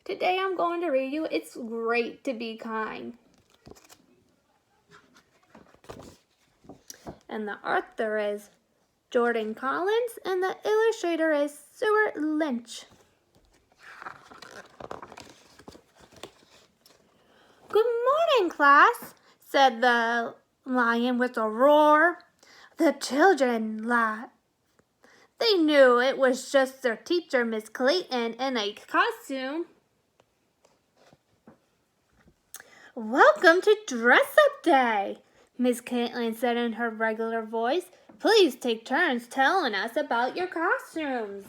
Today I'm going to read you It's Great to Be Kind. And the author is Jordan Collins and the illustrator is Stuart Lynch. Good morning, class, said the lion with a roar. The children laughed. They knew it was just their teacher, Miss Clayton, in a costume. Welcome to Dress-Up Day, Miss Caitlin said in her regular voice. Please take turns telling us about your costumes.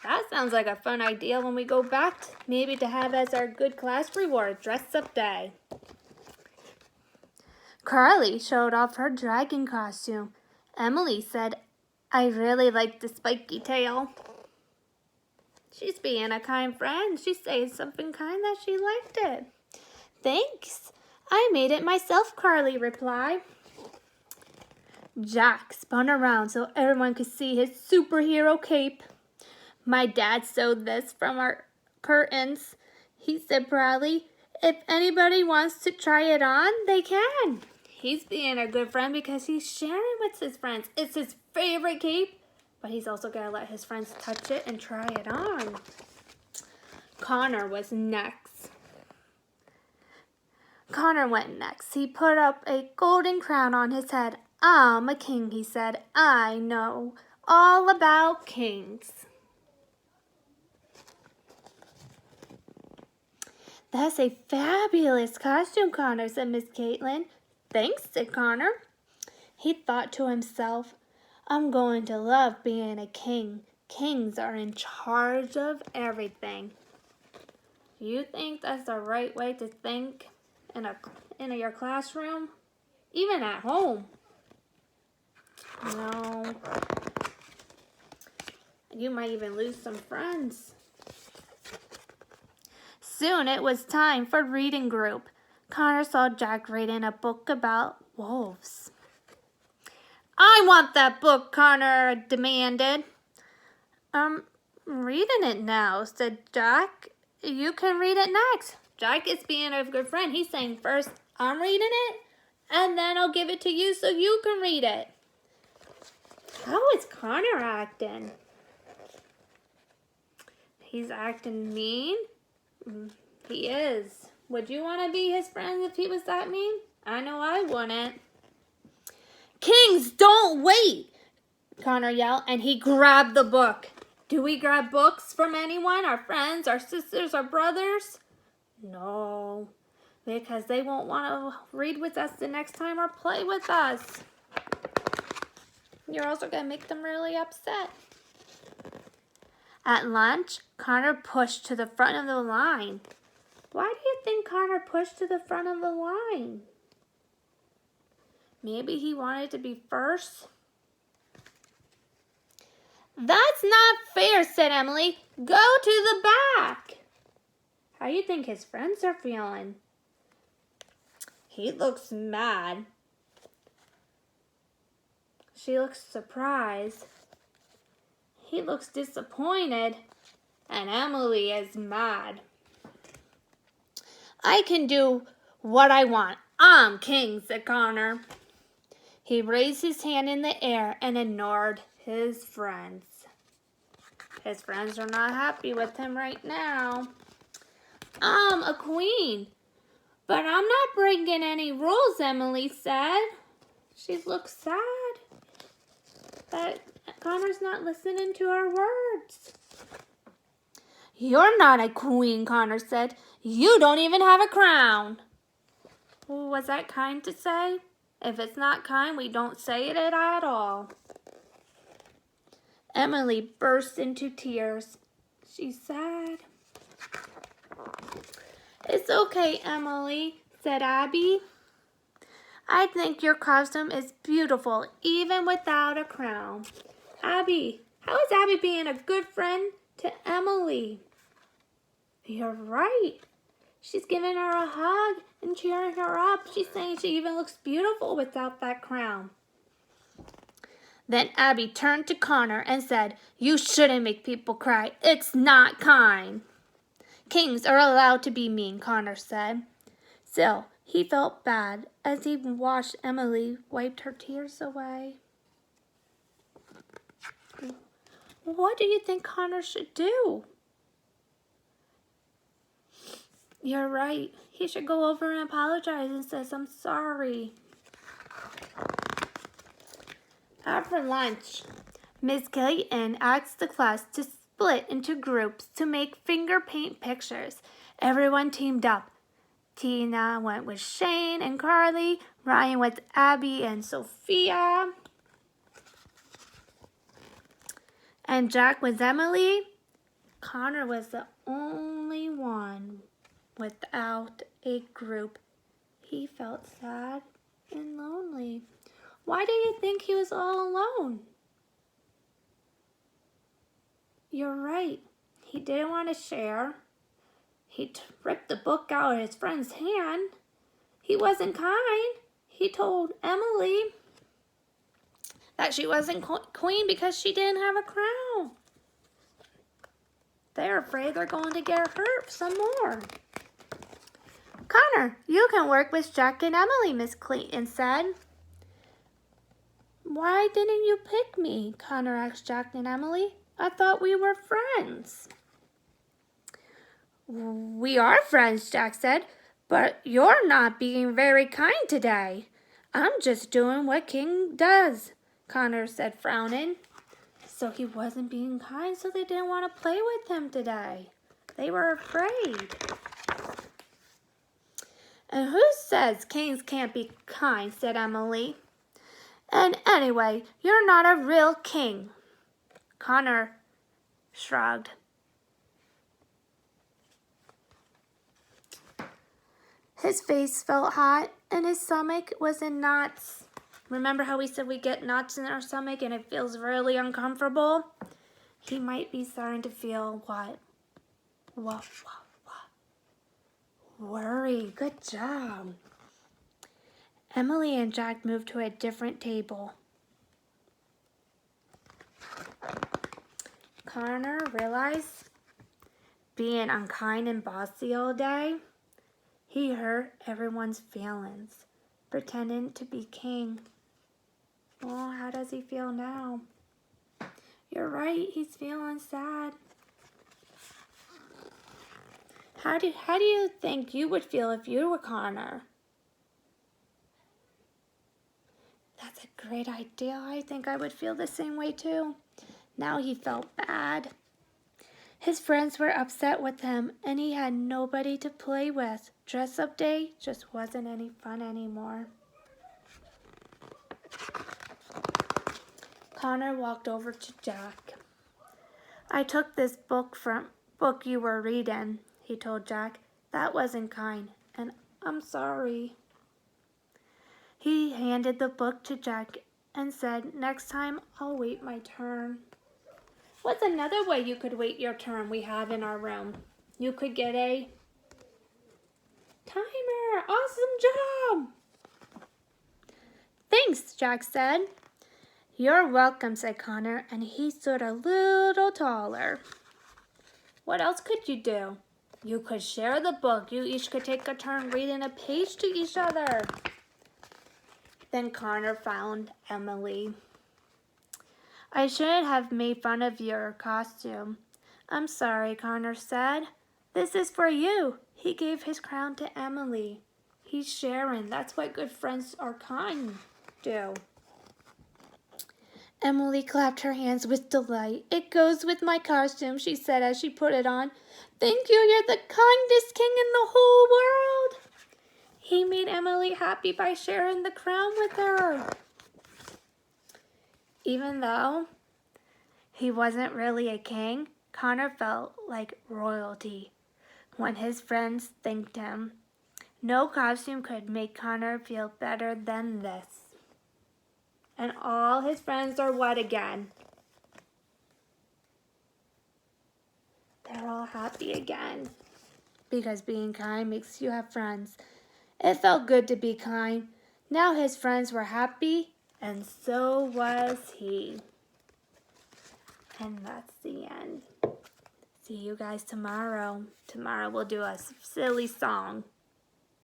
That sounds like a fun idea when we go back, maybe to have as our good class reward, Dress-Up Day. Carly showed off her dragon costume. Emily said, I really like the spiky tail. She's being a kind friend. She said something kind that she liked it. Thanks. I made it myself, Carly replied. Jack spun around so everyone could see his superhero cape. My dad sewed this from our curtains, he said proudly. If anybody wants to try it on, they can. He's being a good friend because he's sharing with his friends. It's his favorite cape, but he's also got to let his friends touch it and try it on. Connor was next. Connor went next. He put up a golden crown on his head. I'm a king, he said. I know all about kings. That's a fabulous costume, Connor, said Miss Caitlin. Thanks, said Connor. He thought to himself, I'm going to love being a king. Kings are in charge of everything. Do you think that's the right way to think in your classroom? Even at home? No. You might even lose some friends. Soon it was time for reading group. Connor saw Jack reading a book about wolves. I want that book, Connor demanded. I'm reading it now, said Jack. You can read it next. Jack is being a good friend. He's saying first, I'm reading it, and then I'll give it to you so you can read it. How is Connor acting? He's acting mean? He is. Would you want to be his friend if he was that mean? I know I wouldn't. Kings don't wait, Connor yelled, and he grabbed the book. Do we grab books from anyone? Our friends, our sisters, our brothers? No, because they won't want to read with us the next time or play with us. You're also going to make them really upset. At lunch, Connor pushed to the front of the line. Why do you think Connor pushed to the front of the line? Maybe he wanted to be first? That's not fair, said Emily. Go to the back. How do you think his friends are feeling? He looks mad. She looks surprised. He looks disappointed. And Emily is mad. I can do what I want. I'm king, said Connor. He raised his hand in the air and ignored his friends. His friends are not happy with him right now. I'm a queen, but I'm not breaking any rules, Emily said. She looks sad that Connor's not listening to her words. You're not a queen, Connor said. You don't even have a crown. Was that kind to say? If it's not kind, we don't say it at all. Emily burst into tears. She's sad. It's okay, Emily, said Abby. I think your costume is beautiful, even without a crown. Abby, how is Abby being a good friend to Emily? You're right. She's giving her a hug and cheering her up. She's saying she even looks beautiful without that crown. Then Abby turned to Connor and said, You shouldn't make people cry. It's not kind. Kings are allowed to be mean, Connor said. Still, he felt bad as he watched Emily wipe her tears away. What do you think Connor should do? You're right. He should go over and apologize and says, I'm sorry. After lunch, Miss Clayton asked the class to split into groups to make finger paint pictures. Everyone teamed up. Tina went with Shane and Carly, Ryan with Abby and Sophia, and Jack with Emily. Connor was the only one without a group. He felt sad and lonely. Why do you think he was all alone? You're right. He didn't want to share. He ripped the book out of his friend's hand. He wasn't kind. He told Emily that she wasn't queen because she didn't have a crown. They're afraid they're going to get hurt some more. Connor, you can work with Jack and Emily, Miss Clayton said. Why didn't you pick me? Connor asked Jack and Emily. I thought we were friends. We are friends, Jack said, but you're not being very kind today. I'm just doing what King does, Connor said, frowning. So he wasn't being kind, so they didn't want to play with him today. They were afraid. And who says kings can't be kind, said Emily. And anyway, you're not a real king. Connor shrugged. His face felt hot and his stomach was in knots. Remember how we said we get knots in our stomach and it feels really uncomfortable? He might be starting to feel what? Worry. Good job. Emily and Jack moved to a different table. Connor realized being unkind and bossy all day, he hurt everyone's feelings, pretending to be king. Well, how does he feel now? You're right, he's feeling sad. How do you think you would feel if you were Connor? That's a great idea. I think I would feel the same way too. Now he felt bad. His friends were upset with him and he had nobody to play with. Dress-up day just wasn't any fun anymore. Connor walked over to Jack. I took this book you were reading, he told Jack. That wasn't kind, and I'm sorry. He handed the book to Jack and said, next time I'll wait my turn. What's another way you could wait your turn we have in our room? You could get a timer. Awesome job. Thanks, Jack said. You're welcome, said Connor, and he stood a little taller. What else could you do? You could share the book. You each could take a turn reading a page to each other. Then Connor found Emily. I shouldn't have made fun of your costume. I'm sorry, Connor said. This is for you. He gave his crown to Emily. He's sharing. That's what good friends are kind do. Emily clapped her hands with delight. It goes with my costume, she said as she put it on. Thank you, you're the kindest king in the whole world. He made Emily happy by sharing the crown with her. Even though he wasn't really a king, Connor felt like royalty when his friends thanked him. No costume could make Connor feel better than this. And all his friends are what again? They're all happy again. Because being kind makes you have friends. It felt good to be kind. Now his friends were happy, and so was he. And that's the end. See you guys tomorrow. Tomorrow we'll do a silly song.